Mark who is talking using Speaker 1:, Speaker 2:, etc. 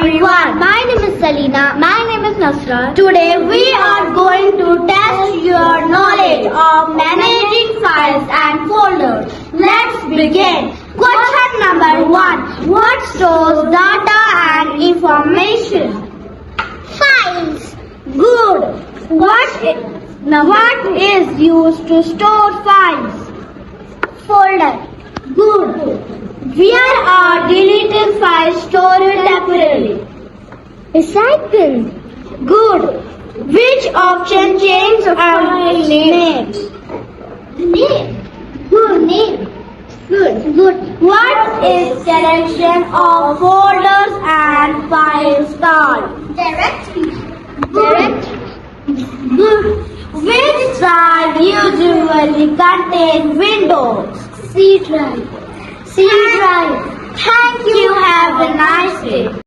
Speaker 1: everyone. My name is Salina. My name is Nasra. Today we are going to test your knowledge of managing files and folders. Let's begin. Question number 1. What stores data and information? Files. Good. What is used to store files? Folder. Good. Where are deleted files stored temporarily? Recycle. Good. Which option changes file name? Name. Good. Name. Good. What is selection of folders and files called? Directory. Good. Which drive usually contains Windows? C drive. Thank you. Have a nice day.